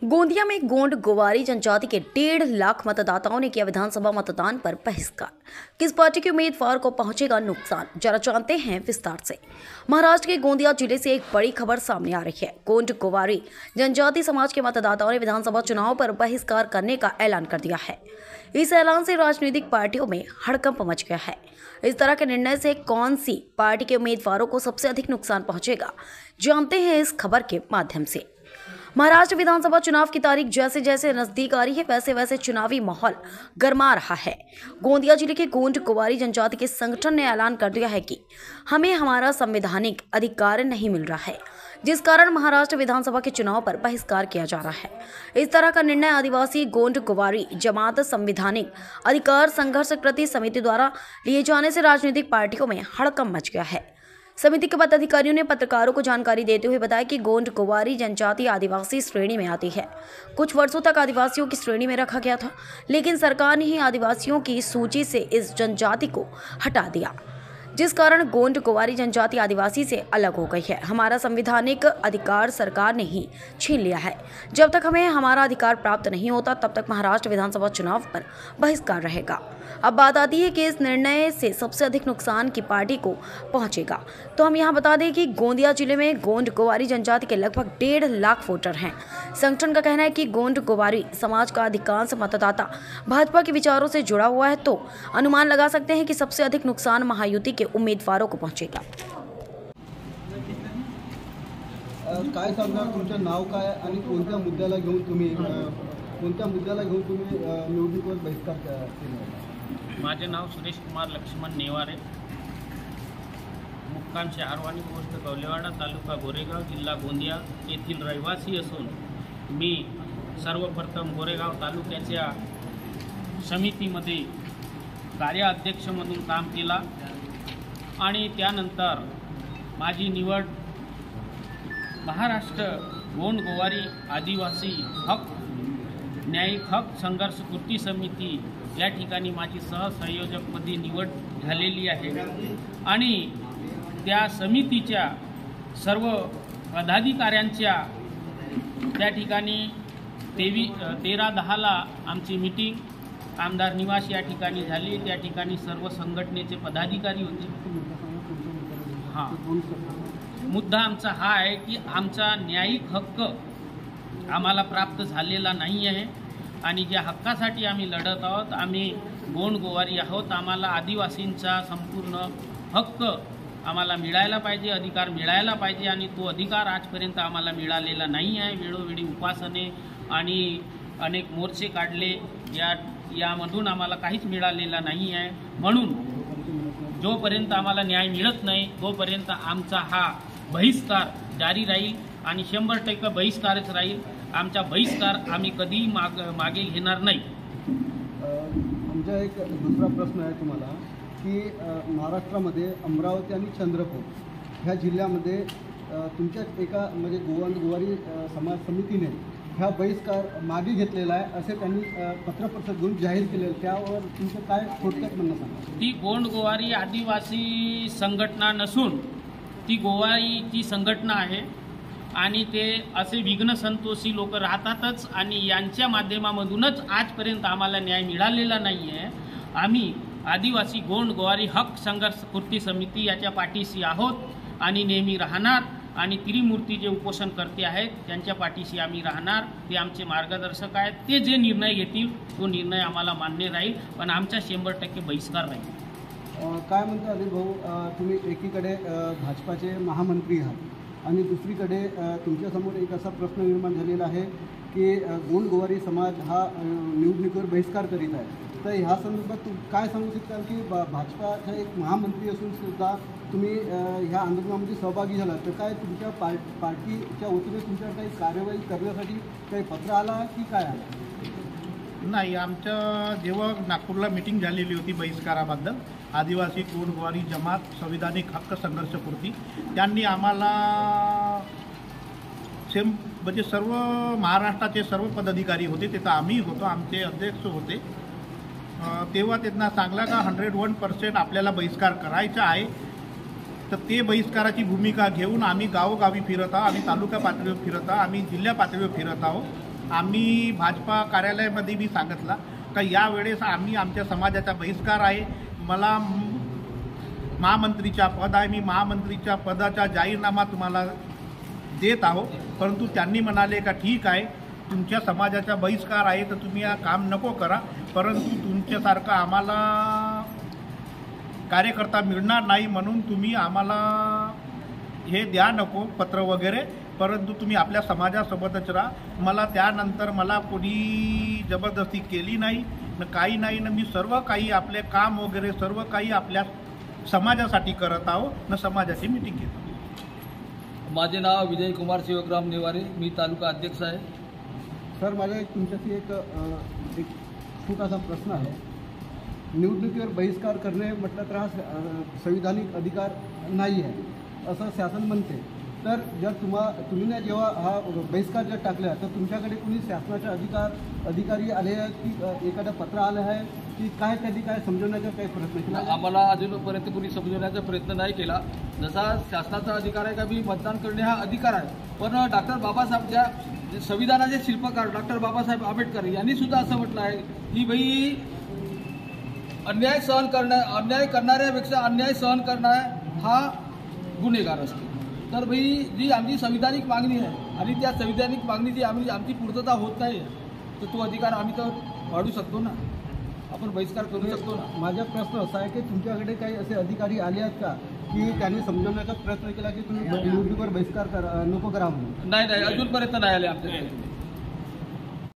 गोंदिया में गोंड गोवारी जनजाति के 1.5 लाख मतदाताओं ने किया विधानसभा मतदान पर बहिष्कार। किस पार्टी के उम्मीदवार को पहुंचेगा नुकसान, जरा जानते हैं विस्तार से। महाराष्ट्र के गोंदिया जिले से एक बड़ी खबर सामने आ रही है। गोंड गोवारी जनजाति समाज के मतदाताओं ने विधानसभा चुनाव पर बहिष्कार करने का ऐलान कर दिया है। इस ऐलान से राजनीतिक पार्टियों में हड़कंप मच गया है। इस तरह के निर्णय से कौन सी पार्टी के उम्मीदवारों को सबसे अधिक नुकसान पहुंचेगा, जानते हैं इस खबर के माध्यम से। महाराष्ट्र विधानसभा चुनाव की तारीख जैसे जैसे नजदीक आ रही है, वैसे वैसे चुनावी माहौल गरमा रहा है। गोंदिया जिले के गोंड गोवारी जनजाति के संगठन ने ऐलान कर दिया है कि हमें हमारा संवैधानिक अधिकार नहीं मिल रहा है, जिस कारण महाराष्ट्र विधानसभा के चुनाव पर बहिष्कार किया जा रहा है। इस तरह का निर्णय आदिवासी गोंड गोवारी जमात संवैधानिक अधिकार संघर्ष कृति समिति द्वारा लिए जाने से राजनीतिक पार्टियों में हड़कंप मच गया है। समिति के पदाधिकारियों ने पत्रकारों को जानकारी देते हुए बताया कि गोंड गोवारी जनजाति आदिवासी श्रेणी में आती है। कुछ वर्षों तक आदिवासियों की श्रेणी में रखा गया था, लेकिन सरकार ने ही आदिवासियों की सूची से इस जनजाति को हटा दिया, जिस कारण गोंड गोवारी जनजाति आदिवासी से अलग हो गई है। हमारा संवैधानिक अधिकार सरकार ने ही छीन लिया है। जब तक हमें हमारा अधिकार प्राप्त नहीं होता, तब तक महाराष्ट्र विधानसभा चुनाव पर बहिष्कार रहेगा। अब बात आती है कि इस निर्णय से सबसे अधिक नुकसान की पार्टी को पहुंचेगा। तो हम यहाँ बता दें कि गोंदिया जिले में गोंड गोवारी जनजाति के लगभग 1.5 लाख वोटर हैं। संगठन का कहना है कि गोंड गोवारी समाज का अधिकांश मतदाता भाजपा के विचारों से जुड़ा हुआ है, तो अनुमान लगा सकते हैं कि सबसे अधिक नुकसान महायुति के उम्मीदवारों को पहुंचेगा। काय सांगणार, तुमचं नाव काय आणि कोणत्या मुद्द्याला घेऊन तुम्ही निवडणुकीवर बहिष्कार केला? माझे नाव सुरेश कुमार लक्ष्मण नेवारे, मुक्काम शहारवानी पोस्ट गवलेवाडा, तालुका गोरेगाव, जिल्हा गोंदिया येथील रहिवासी असून मी सर्वप्रथम गोरेगाव तालुक्याच्या समितीमध्ये कार्याध्यक्ष म्हणून काम केला आणि त्यानंतर माझी निवड महाराष्ट्र गोंड गोवारी आदिवासी हक न्यायिक हक संघर्ष कृती समिती या ठिकाणी माझी सहसंयोजकपदी निवड झालेली आहे आणि त्या समितीच्या सर्व पदाधिकाऱ्यांच्या त्या ठिकाणी 13/10 आमची मीटिंग आमदार निवास या ठिकाणी झाली। त्या ठिकाणी सर्व संघटनेचे पदाधिकारी होते। हां, मुद्दा आमचा हा आहे की आमचा न्यायिक हक्क आम्हाला प्राप्त झालेला नाही आहे आणि ज्या हक्कासाठी आम्ही लढत आहोत, आम्ही गोंड गोवारी आहोत, आम्हाला आदिवासींचा संपूर्ण हक्क आम्हाला मिळायला पाहिजे, अधिकार मिळायला पाहिजे आणि तो अधिकार आजपर्यंत आम्हाला मिळालेला नाही आहे। वेळोवेळी उपासने आणि अनेक मोर्चे काढले, यामधून आम्हाला काहीच मिळालेला नाही आहे। म्हणून जोपर्यंत आम्हाला न्याय मिळत नाही, तोपर्यंत आमचा हा बहिष्कार जारी राहील आणि 100% बहिष्कारच राहील। आमचा बहिष्कार आम्ही कधी मागे घेणार नाही। आमचा एक दुसरा प्रश्न आहे तुम्हाला की महाराष्ट्रामध्ये अमरावती आणि चंद्रपूर ह्या जिल्ह्यामध्ये तुमच्या एका म्हणजे गोवारी समाज समितीने ह्या बहिष्कार मागे घेतलेला आहे असे त्यांनी पत्रपरिषद घेऊन जाहीर केलेलं, त्यावर तुमचं काय थोडक्यात म्हणणं सांगा? ती गोंड गोवारी आदिवासी संघटना नसून ती गोवारीची संघटना आहे आणि ते असे विघ्न संतोषी लोक राहतातच आणि यांच्या माध्यमामधूनच आजपर्यंत आम्हाला न्याय मिळालेला नाही आहे। आम्ही आदिवासी गोंड गोवारी हक संघर्ष कृती समिती याच्या पाठीशी आहोत आणि नेहमी राहणार आणि त्रिमूर्ती जे उपोषण करते आहेत त्यांच्या पाठीशी आम्ही राहणार। ते आमचे मार्गदर्शक आहेत, ते जे निर्णय घेतील तो निर्णय आम्हाला मान्य राहील, पण आमचा 100% बहिष्कार राहील। काय म्हणता अनिल भाऊ, तुम्ही एकीकडे भाजपाचे महामंत्री आहात आणि दुसरीकडे तुमच्यासमोर एक असा प्रश्न निर्माण झालेला आहे की गोंड गोवारी समाज हा निवडणुकीवर बहिष्कार करीत आहे, तर ह्या संदर्भात काय सांगू शकता की भाजपाचा एक महामंत्री असून सुद्धा तुम्ही ह्या आंदोलनामध्ये सहभागी झाला, तर काय तुमच्या पार्टीच्या वतीने तुमच्या काही कार्यवाही करण्यासाठी काही पत्र आला की काय आलं? नाही, आमच्या जेव्हा नागपूरला मीटिंग झालेली होती बहिष्काराबद्दल, आदिवासी गोंड गोवारी जमात संविधानिक हक्क संघर्ष कृती, त्यांनी आम्हाला म्हणजे सर्व महाराष्ट्राचे सर्व पदाधिकारी होते, तिथं आम्ही होतो, आमचे अध्यक्ष होते, तेव्हा त्यांना सांगला का 101% आपल्याला बहिष्कार करायचा आहे। तर ते बहिष्काराची भूमिका घेऊन आम्ही गावोगावी फिरत आहोत, आम्ही तालुका पातळीवर फिरत आहोत, आम्ही जिल्हा पातळीवर फिरत आहोत आम्ही भाजपा कार्यालयामध्ये बी सांगितला का यावेळेस आम्ही आमच्या समाजाचा बहिष्कार आहे. मला महामंत्रीचा पद आहे, मी महामंत्रीच्या पदाचा जाहीरनामा तुम्हाला देत आहो. परंतु त्यांनी म्हणाले का ठीक आहे, तुमच्या समाजाचा बहिष्कार आहे तर तुम्ही हा काम नको करा, परंतु तुमच्यासारखं आम्हाला कार्यकर्ता मिळणार नाही म्हणून तुम्ही आम्हाला हे द्या नको पत्र वगैरे, परंतु तुम्ही आपल्या समाजासोबतच राहा. मला त्यानंतर मला कोणी जबरदस्ती केली नाही न काही नाही ना, मी सर्व काही आपले काम वगैरे सर्व काही आपल्या समाजासाठी करत आहो न समाजाची मीटिंग घेतो. माझे नाव विजय कुमार शिवग्राम नेवारे, मी तालुका अध्यक्ष आहे. सर, माझा तुमच्याशी एक छोटासा प्रश्न आहे. निवडणुकीवर बहिष्कार करणे म्हटलं तर हा संविधानिक अधिकार नाही आहे असं शासन म्हणते. तर जर तुम्ही जेव्हा हा बहिष्कार जर टाकला तर तुमच्याकडे कुणी शासनाचे अधिकारी आले आहेत की एखादं पत्र आलं आहे की काय त्यांनी काय समजवण्याचा काही प्रयत्न केला? आम्हाला अजूनपर्यंत कुणी समजवण्याचा प्रयत्न नाही केला. जसा शासनाचा अधिकार आहे का मी मतदान करणे हा अधिकार आहे, पण डॉक्टर बाबासाहेब ज्या संविधानाचे शिल्पकार डॉक्टर बाबासाहेब आंबेडकर यांनी सुद्धा असं म्हटलं आहे की भाई अन्याय करणाऱ्यापेक्षा अन्याय सहन करणारा हा गुन्हेगार असतो. तर भाई जी आमची संविधानिक मागणी आहे आणि त्या संविधानिक मागणीची आमची पूर्तता होत नाही तर तो अधिकार आम्ही तर वाढू शकतो ना, आपण बहिष्कार करू शकतो ना. माझा प्रश्न असा आहे की तुमच्याकडे काही असे अधिकारी आले आहेत का की त्यांनी समजवण्याचा प्रयत्न केला की तुम्ही निवडणुकीवर बहिष्कार नको करा म्हणून? नाही, अजूनपर्यंत नाही आले आमच्याकडे.